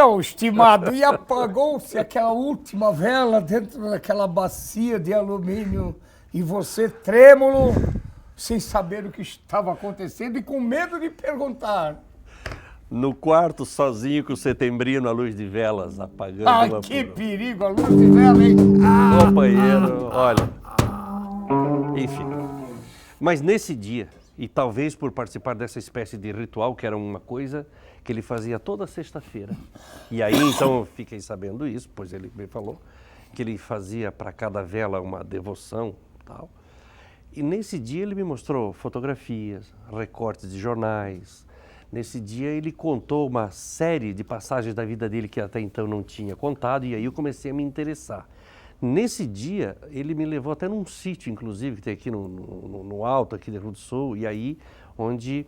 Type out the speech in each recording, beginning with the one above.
céu, estimado, e apagou-se aquela última vela dentro daquela bacia de alumínio e você trêmulo, sem saber o que estava acontecendo e com medo de perguntar. No quarto, sozinho com o setembrino, a luz de velas apagando. Ah, que perigo, a luz de vela, hein? Companheiro, olha. Enfim. Mas nesse dia, e talvez por participar dessa espécie de ritual, que era uma coisa que ele fazia toda sexta-feira. E aí, então, eu fiquei sabendo isso, pois ele me falou, que ele fazia para cada vela uma devoção e tal. E nesse dia ele me mostrou fotografias, recortes de jornais. Nesse dia ele contou uma série de passagens da vida dele que até então não tinha contado, e aí eu comecei a me interessar. Nesse dia ele me levou até num sítio, inclusive, que tem aqui no alto, aqui de Rio do Sul, e aí onde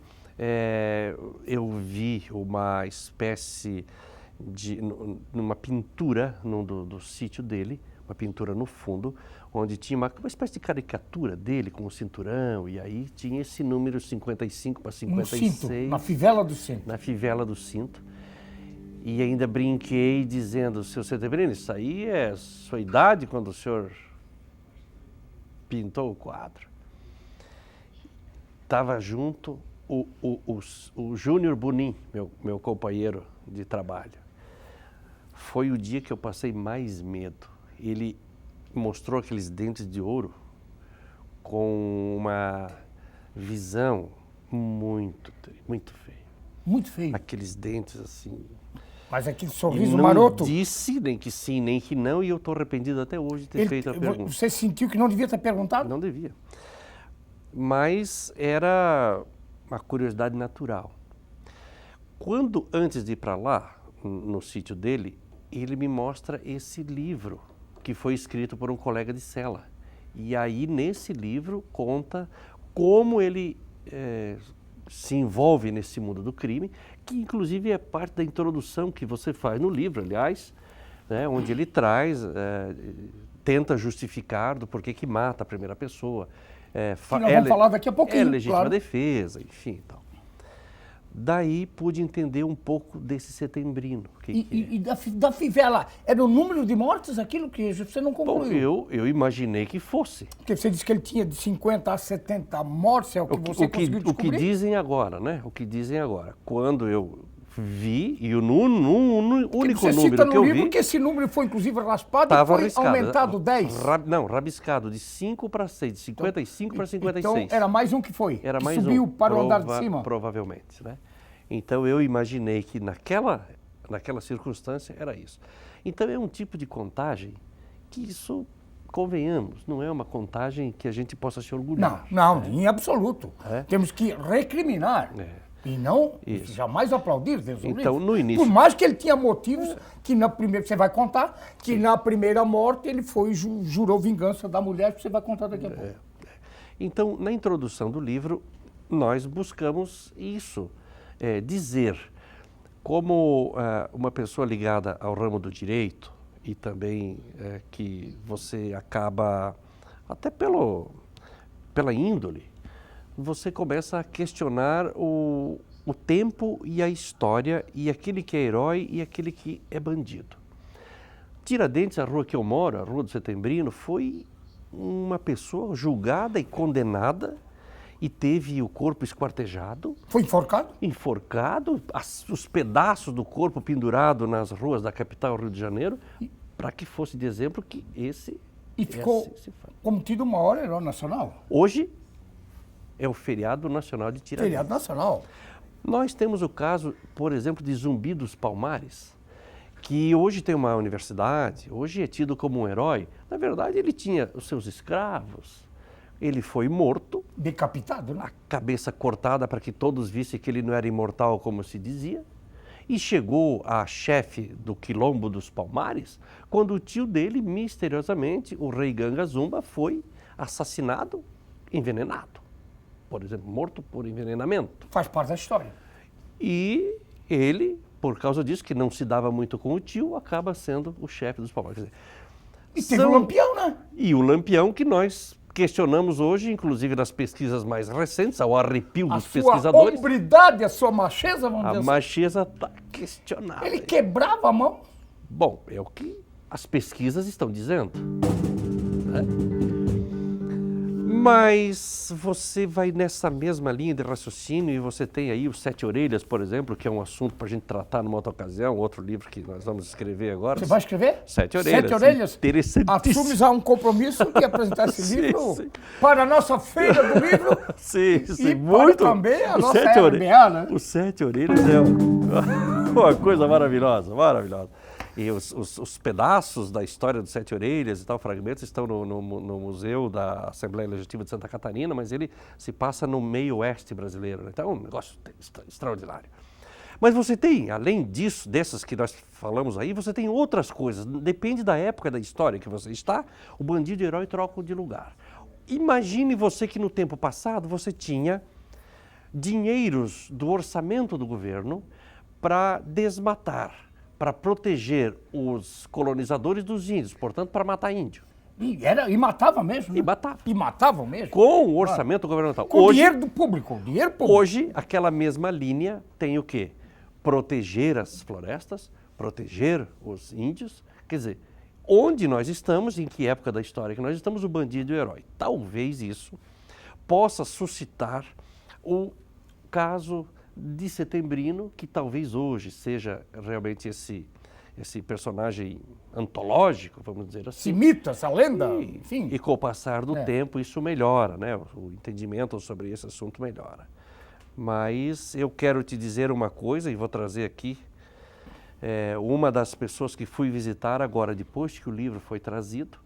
eu vi uma espécie de, numa pintura do sítio dele, uma pintura no fundo, onde tinha uma espécie de caricatura dele com o cinturão, e aí tinha esse número 55 para 56. No cinto, na fivela do cinto. Na fivela do cinto. E ainda brinquei dizendo, seu Setembrino, isso aí é sua idade quando o senhor pintou o quadro. Estava junto o Júnior Bonin, meu companheiro de trabalho. Foi o dia que eu passei mais medo. Ele mostrou aqueles dentes de ouro com uma visão muito feia. Muito feio. Aqueles dentes assim. Mas aquele sorriso E não maroto. disse nem que sim, nem que não, e eu estou arrependido até hoje de ter feito a pergunta. Você sentiu que não devia ter perguntado? Não devia. Mas era uma curiosidade natural. Quando, antes de ir para lá, no sítio dele, ele me mostra esse livro que foi escrito por um colega de cela. E aí, nesse livro, conta como ele se envolve nesse mundo do crime, que inclusive é parte da introdução que você faz no livro, aliás, né, onde ele tenta justificar do porquê que mata a primeira pessoa. Que nós vamos falar daqui a pouquinho, É legítima claro. defesa, enfim e tal. Daí pude entender um pouco desse setembrino. E da fivela, era o número de mortes aquilo que você não concluiu? Bom, eu imaginei que fosse. Porque você disse que ele tinha de 50 a 70 mortes, é o que você conseguiu descobrir? O que dizem agora, né? O que dizem agora. Quando eu vi, e o único você número cita no que eu livro vi... que esse número foi inclusive raspado e Estava foi arriscado. aumentado 10. Não, rabiscado, de 5 para 6, de 55 para 56. Então era mais um que foi, Era que mais subiu um, para o andar de cima. Provavelmente, né? Então eu imaginei que naquela circunstância era isso. Então é um tipo de contagem que isso, convenhamos, não é uma contagem que a gente possa se orgulhar. Não, em absoluto. É. Temos que recriminar. E não jamais aplaudir, Deus Então, livre. no início... Por mais que ele tinha motivos que na primeira, você vai contar, que na primeira morte ele foi jurou vingança da mulher, que você vai contar daqui a pouco. Então, na introdução do livro, nós buscamos isso, dizer como uma pessoa ligada ao ramo do direito e também que você acaba, até pela índole, você começa a questionar o tempo e a história e aquele que é herói e aquele que é bandido. Tiradentes, a rua que eu moro, a Rua do Setembrino, foi uma pessoa julgada e condenada e teve o corpo esquartejado. Foi enforcado? Enforcado, os pedaços do corpo pendurado nas ruas da capital Rio de Janeiro, para que fosse de exemplo que esse... E ficou como tido o maior herói nacional. Hoje é o feriado nacional de Tiradentes. Feriado nacional. Nós temos o caso, por exemplo, de Zumbi dos Palmares, que hoje tem uma universidade, hoje é tido como um herói. Na verdade, ele tinha os seus escravos. Ele foi morto. Decapitado, né? A cabeça cortada para que todos vissem que ele não era imortal, como se dizia. E chegou a chefe do Quilombo dos Palmares, quando o tio dele, misteriosamente, o rei Ganga Zumba, foi assassinado, envenenado. Por exemplo, morto por envenenamento. Faz parte da história. E ele, por causa disso, que não se dava muito com o tio, acaba sendo o chefe dos Palmares. Quer dizer, E teve o Lampião, né? E o Lampião que nós questionamos hoje, inclusive nas pesquisas mais recentes, ao arrepio A dos sua pesquisadores. hombridade, a sua macheza, vamos A dizer assim. macheza está questionada. Ele quebrava a mão. Bom, é o que as pesquisas estão dizendo. Né? Mas você vai nessa mesma linha de raciocínio e você tem aí o Sete Orelhas, por exemplo, que é um assunto para a gente tratar numa outra ocasião, outro livro que nós vamos escrever agora. Você vai escrever? Sete Orelhas. Sete Orelhas? Interessantíssimo. Assumes um compromisso de apresentar esse Sim, livro sim. para a nossa feira do livro Sim, sim, e muito. para também a O nossa Sete RBA, né? O Sete Orelhas é uma coisa maravilhosa, maravilhosa. E os pedaços da história dos Sete Orelhas e tal, fragmentos, estão no Museu da Assembleia Legislativa de Santa Catarina, mas ele se passa no meio oeste brasileiro, né? Então é um negócio extraordinário. Mas você tem, além disso, dessas que nós falamos aí, você tem outras coisas. Depende da época da história que você está, o bandido e o herói trocam de lugar. Imagine você que no tempo passado você tinha dinheiros do orçamento do governo para desmatar, para proteger os colonizadores dos índios, portanto, para matar índio. E matava mesmo, né? E matava. E matavam mesmo. Com o orçamento governamental. Com dinheiro do público. Dinheiro público. Hoje, aquela mesma linha tem o quê? Proteger as florestas, proteger os índios. Quer dizer, onde nós estamos, em que época da história que nós estamos, o bandido e o herói. Talvez isso possa suscitar o caso de Setembrino, que talvez hoje seja realmente esse personagem antológico, vamos dizer assim. Esse mito, essa lenda, enfim. E com o passar do tempo isso melhora, né? O entendimento sobre esse assunto melhora. Mas eu quero te dizer uma coisa, e vou trazer aqui uma das pessoas que fui visitar agora, depois que o livro foi trazido,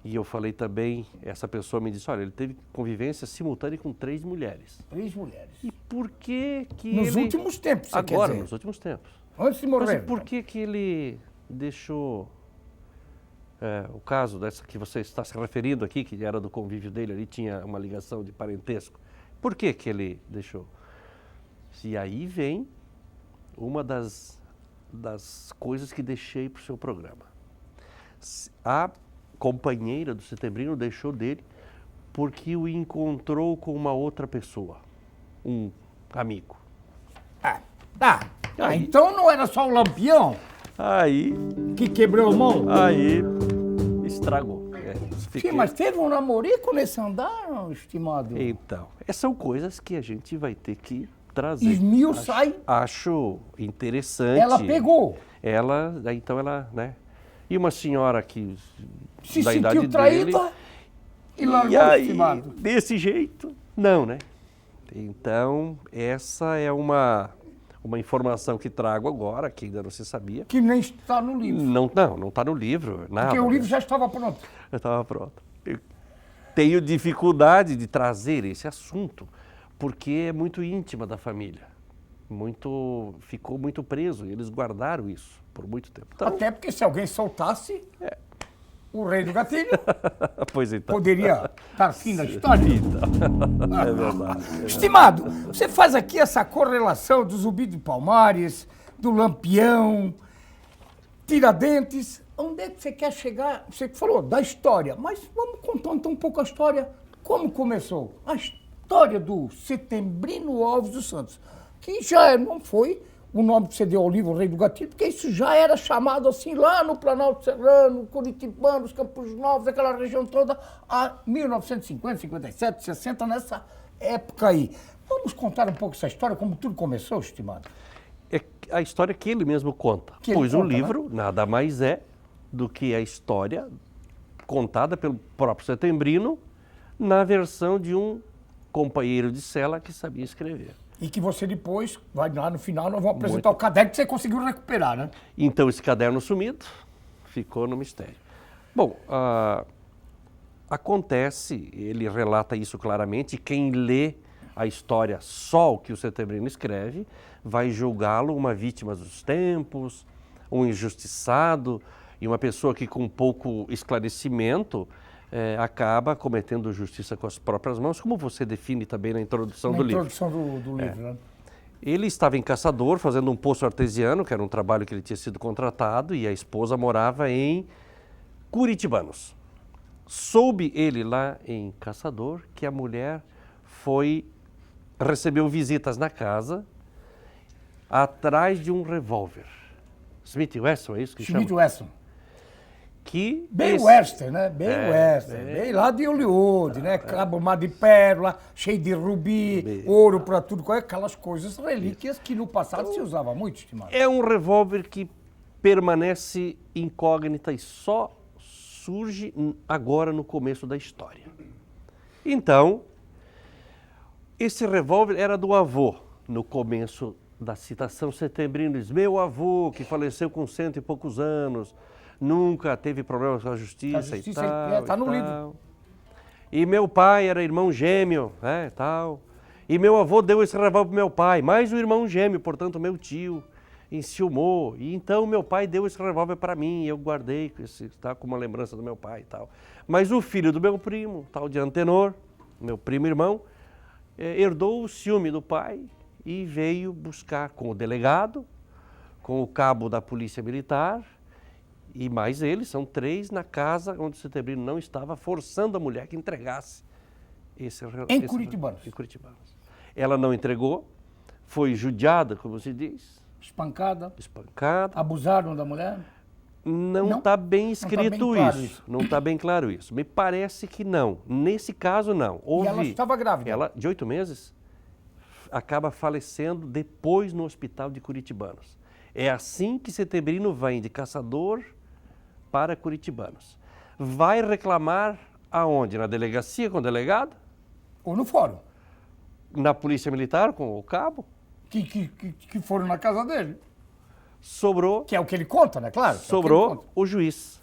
e eu falei também, essa pessoa me disse, olha, ele teve convivência simultânea com 3 mulheres. 3 mulheres. E por que Nos últimos tempos, você quer Agora, dizer? nos últimos tempos. Antes de morrer. Mas por que ele deixou o caso dessa que você está se referindo aqui, que era do convívio dele, ali tinha uma ligação de parentesco. Por que ele deixou? E aí vem uma das coisas que deixei para o seu programa. A companheira do Setembrino deixou dele porque o encontrou com uma outra pessoa, um amigo. Então não era só o Lampião Aí que quebrou a mão? Aí estragou. Sim, mas teve um namorico nesse andar, estimado? Então, são coisas que a gente vai ter que trazer. Esmiuçar. Acho interessante. Ela pegou. Então ela, né? E uma senhora que Se da sentiu idade traída dele, e largou e o aí, estimado. desse jeito, não, né? Então, essa é uma informação que trago agora, que ainda não se sabia. Que nem está no livro. Não está no livro, nada. Porque o livro já estava pronto. Já estava pronto. Eu tenho dificuldade de trazer esse assunto, porque é muito íntima da família. Ficou muito preso, e eles guardaram isso por muito tempo. Então, Até porque se alguém soltasse, o rei do gatilho pois então. poderia estar fim da história. Então, é verdade. Estimado, você faz aqui essa correlação do Zumbi de Palmares, do Lampião, Tiradentes. Onde é que você quer chegar? Você falou da história, mas vamos contar então um pouco a história. Como começou? A história do Setembrino Alves dos Santos, que já não foi o nome que você deu ao livro, O Rei do Gatilho, porque isso já era chamado assim lá no Planalto Serrano, Curitibano, os Campos Novos, aquela região toda, a 1950, 57, 60, nessa época aí. Vamos contar um pouco essa história, como tudo começou, estimado? É a história que ele mesmo conta. Pois o livro nada mais é do que a história contada pelo próprio Setembrino na versão de um companheiro de cela que sabia escrever. E que você depois, vai lá no final, nós vamos apresentar o caderno que você conseguiu recuperar, né? Então esse caderno sumido ficou no mistério. Bom, acontece, ele relata isso claramente, e quem lê a história só o que o Setembrino escreve, vai julgá-lo uma vítima dos tempos, um injustiçado, e uma pessoa que com pouco esclarecimento acaba cometendo justiça com as próprias mãos, como você define também na introdução do livro. Na introdução do livro, né? Ele estava em Caçador, fazendo um poço artesiano, que era um trabalho que ele tinha sido contratado, e a esposa morava em Curitibanos. Soube ele lá em Caçador que a mulher recebeu visitas na casa atrás de um revólver. Smith Wesson, é isso que chama? Smith Wesson. Que Bem western, né? Bem western. Bem lá de Hollywood, né? Cabo de pérola, cheio de rubi, ouro pra tudo. Aquelas coisas, relíquias que no passado se usava muito, estimado. É um revólver que permanece incógnita e só surge agora no começo da história. Então, esse revólver era do avô. No começo da citação, Setembrino diz: meu avô, que faleceu com 100 e poucos anos, nunca teve problemas com a justiça e tal. Tá no livro. E meu pai era irmão gêmeo, né, tal. E meu avô deu esse revólver pro meu pai, mais o irmão gêmeo, portanto, meu tio enciumou. E então meu pai deu esse revólver para mim, e eu guardei com uma lembrança do meu pai e tal. Mas o filho do meu primo, tal de Antenor, meu primo irmão, herdou o ciúme do pai e veio buscar com o delegado, com o cabo da polícia militar, e mais eles, são 3, na casa onde o Setembrino não estava, forçando a mulher que entregasse esse Curitibanos. Em Curitibanos. Ela não entregou, foi judiada, como se diz. Espancada. Espancada. Abusaram da mulher? Não está bem escrito isso. Não está bem claro isso. Me parece que não. Nesse caso, não. E ela estava grávida? Ela, de 8 meses, acaba falecendo depois no hospital de Curitibanos. É assim que Setembrino vai de Caçador para Curitibanos. Vai reclamar aonde? Na delegacia com o delegado? Ou no fórum? Na polícia militar com o cabo? Que foram na casa dele. Sobrou... Que é o que ele conta, né? Claro. Sobrou o juiz.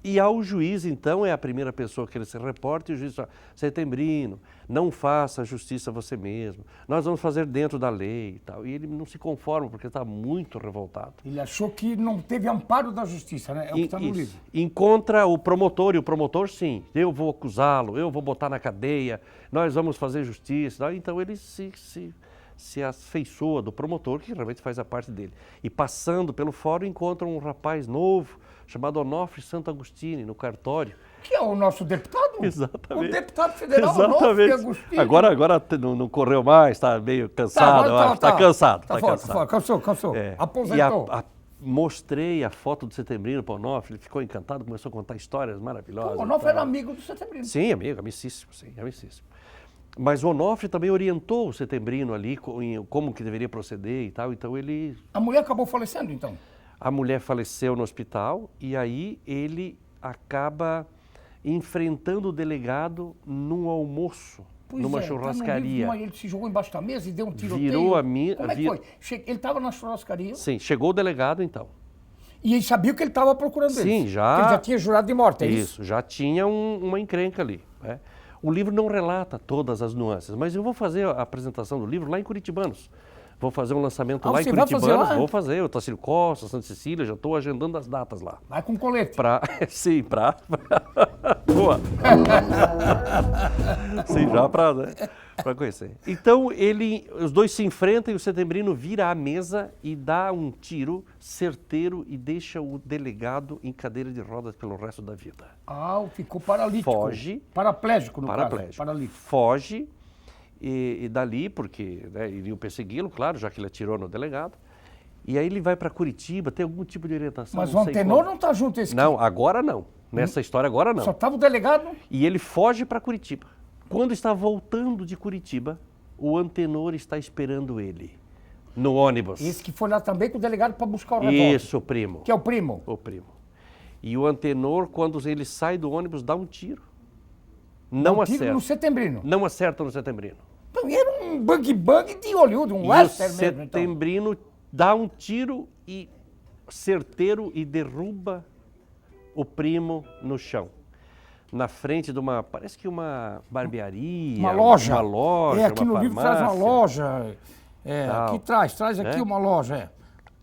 E ao juiz, então, é a primeira pessoa que ele se reporta, e o juiz fala: Setembrino, não faça justiça você mesmo, nós vamos fazer dentro da lei e tal. E ele não se conforma, porque está muito revoltado. Ele achou que não teve amparo da justiça, né? É o que está no livro. Encontra o promotor, e o promotor, sim, eu vou acusá-lo, eu vou botar na cadeia, nós vamos fazer justiça. Então ele se afeiçoa do promotor, que realmente faz a parte dele. E passando pelo fórum, encontra um rapaz novo, chamado Onofre Santo Agostini, no cartório. Que é o nosso deputado? Exatamente. O deputado federal, exatamente. Onofre Agostini. Agora não correu mais, está meio cansado, está cansado. Tá cansado. Cansou. Aposentou. Mostrei a foto do Setembrino para o Onofre, ele ficou encantado, começou a contar histórias maravilhosas. O Onofre era amigo do Setembrino. Sim, amicíssimo, sim, amicíssimo. Mas o Onofre também orientou o Setembrino ali como que deveria proceder e tal, então ele... A mulher acabou falecendo, então? A mulher faleceu no hospital e aí ele acaba enfrentando o delegado num almoço, numa churrascaria. Ele se jogou embaixo da mesa e deu um tiroteio. Virou a minha... Como é que foi? Ele estava na churrascaria? Sim, chegou o delegado então. E ele sabia que ele estava procurando ele? Sim, já... Porque ele já tinha jurado de morte, é isso? Isso, já tinha uma encrenca ali, né? O livro não relata todas as nuances, mas eu vou fazer a apresentação do livro lá em Curitibanos. Vou fazer um lançamento lá em Curitibanos. Vou fazer, o Tacílio Costa, Santa Cecília, já estou agendando as datas lá. Vai com colete. Sim, boa. Sim, já para conhecer. Então, os dois se enfrentam e o Setembrino vira à mesa e dá um tiro certeiro e deixa o delegado em cadeira de rodas pelo resto da vida. Ficou paralítico. Foge. Paraplégico, no caso. Paralítico. Foge. E dali, porque iriam persegui-lo, claro, já que ele atirou no delegado. E aí ele vai para Curitiba, tem algum tipo de orientação. Mas o Antenor não está junto a esse Não, agora não. Nessa história agora não. Só estava o delegado? E ele foge para Curitiba. Quando está voltando de Curitiba, o Antenor está esperando ele no ônibus. Esse que foi lá também com o delegado para buscar o revólver. Isso, o primo. Que é o primo? O primo. E o Antenor, quando ele sai do ônibus, dá um tiro. Não acerta. Tiro no Setembrino. Não acerta no Setembrino. Então era um bang de Hollywood, um western mesmo. O Setembrino dá um tiro certeiro e derruba o primo no chão. Na frente de parece que uma barbearia. Uma loja. Aqui uma no livro traz uma loja. Aqui traz aqui uma loja.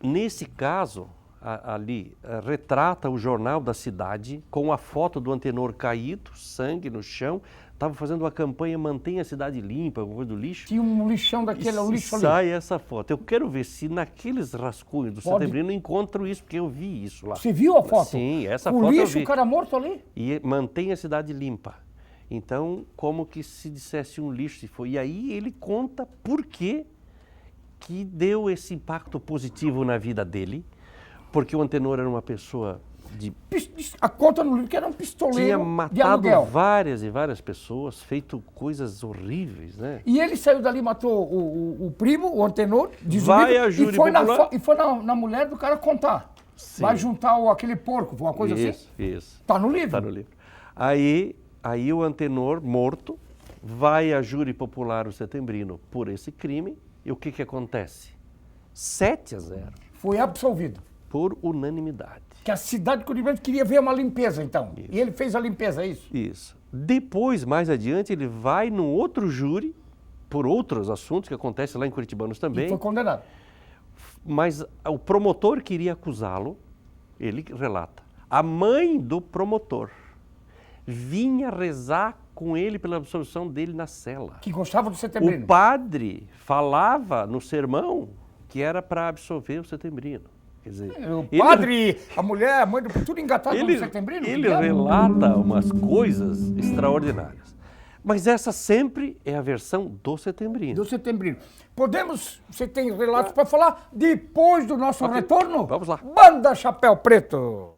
Nesse caso, ali, retrata o jornal da cidade com a foto do Antenor caído, sangue no chão, Estava fazendo uma campanha Mantenha a Cidade Limpa, alguma coisa do lixo. Tinha um lixão daquele, o E lixo ali. sai essa foto. Eu quero ver se naqueles rascunhos do Pode. Setembrino eu encontro isso, porque eu vi isso lá. Você viu a foto? Sim, essa o foto eu lixo, vi. o cara morto ali? E mantém a cidade limpa. Então, como que se dissesse um lixo se foi. E aí ele conta por que deu esse impacto positivo na vida dele, porque o Antenor era uma pessoa de... A conta no livro que era um pistoleiro Tinha de matado aluguel. várias e várias pessoas, feito coisas horríveis, né? E ele saiu dali, matou o primo, o Antenor, Vai a júri e foi, popular. e foi na mulher do cara contar. Sim. Vai juntar aquele porco, uma coisa assim? Isso. Tá no livro? Está no livro. Aí o Antenor, morto, vai a júri popular o Setembrino por esse crime. E o que acontece? 7-0, Foi absolvido. por unanimidade. Que a cidade de Curitiba queria ver uma limpeza, então. Isso. E ele fez a limpeza, é isso? Isso. Depois, mais adiante, ele vai num outro júri, por outros assuntos que acontecem lá em Curitibanos também. E foi condenado. Mas o promotor queria acusá-lo, ele relata. A mãe do promotor vinha rezar com ele pela absolvição dele na cela. Que gostava do Setembrino. O padre falava no sermão que era para absolver o Setembrino. Quer dizer, O padre, a mulher, a mãe do... Tudo engatado no Setembrino. ele relata umas coisas extraordinárias. Mas essa sempre é a versão do Setembrino. Do Setembrino. Podemos, você tem relatos para falar depois do nosso retorno? Vamos lá. Banda Chapéu Preto.